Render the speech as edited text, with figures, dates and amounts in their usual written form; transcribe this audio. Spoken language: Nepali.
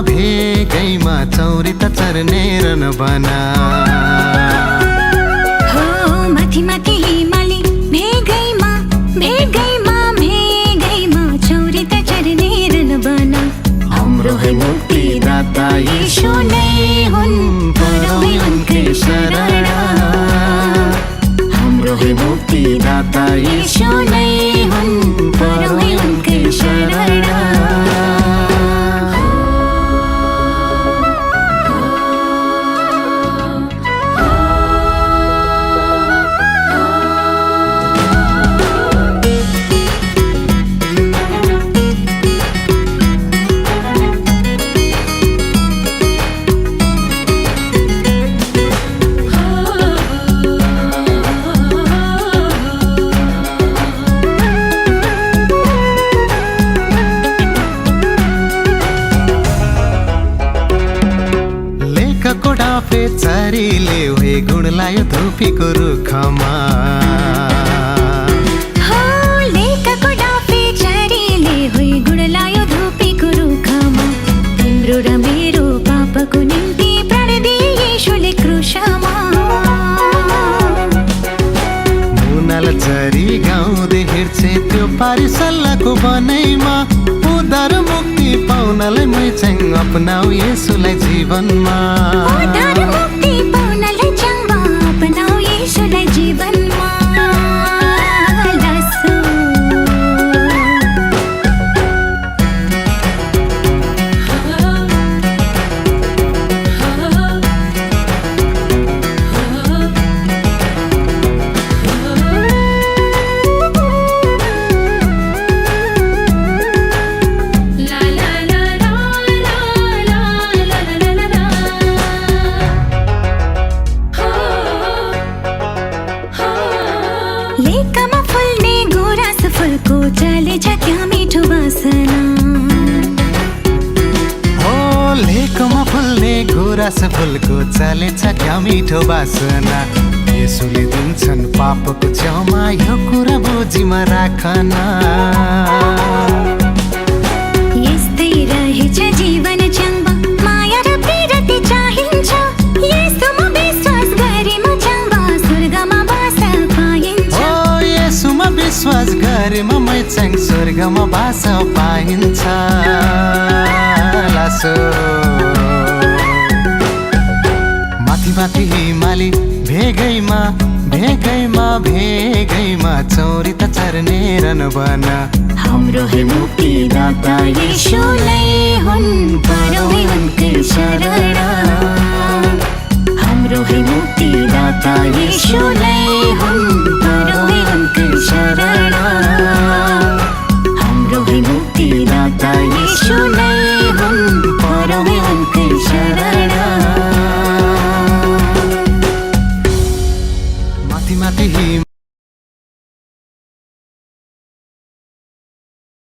भेगैमा चौरी त चर्ने रन बना हो माथि माथि हिमाली भेगैमा भेगैमा भेगैमा चौरी त चर्ने रन बना हाम्रो है मुक्तिदाता यीशु नै हुन् परौँ उनकै शरण हाम्रो है मुक्तिदाता यीशु नै हुन् परौँ उनकै शरण डाफे चरीले हुए गुण लायो धुपीको रुखमा हो लेखको डाफे चरीले हुए गुण लायो धुपीको रुखमा तिम्रो र मेरो पापको निम्ति प्राण दिए येशूले क्रुसमा मुनाल चरी गाउँदै हिँड्छे त्यो पारी सल्लाहको बनैमा उद्धार मुक्ति पाउनलाई मै चाहिँ अपनाऊ येशूलाई जीवनमा उद्धार मुक्ति पाउनलाई चाहिँ अपनाऊ येशूलाई जीवनमा लासो लेकमा फुल्ने गुराँस फुलको चलेछ क्या मिठो बासना हो लेकमा फुल्ने गुराँस फुलको चलेछ क्या मिठो बासना येशूले दिन्छन् पापको छेउमा यो कुरा बुझीमा राखना यस्तै रहेछ जीवन चङ्बा माया र प्रेरति चाहिन्छ येशूमा विश्वास गरेमा चङ्बा स्वर्गमा बास पाइन्छ येशूमा विश्वास गरेमा मै चाहिँ स्वर्गमा बास पाइन्छ लासो माथि माथि हिमाली भेगैमा भेगैमा भेगैमा चौरी त चर्ने रन बना हाम्रो है मुक्तिदाता यीशु नै हुन् परौँ उनकै शरण हाम्रो है मुक्तिदाता यीशु नै हुन् परौँ उनकै शरण हाम्रो है मुक्तिदाता यीशु नै हुन् परौँ उनकै शरण माथि माथि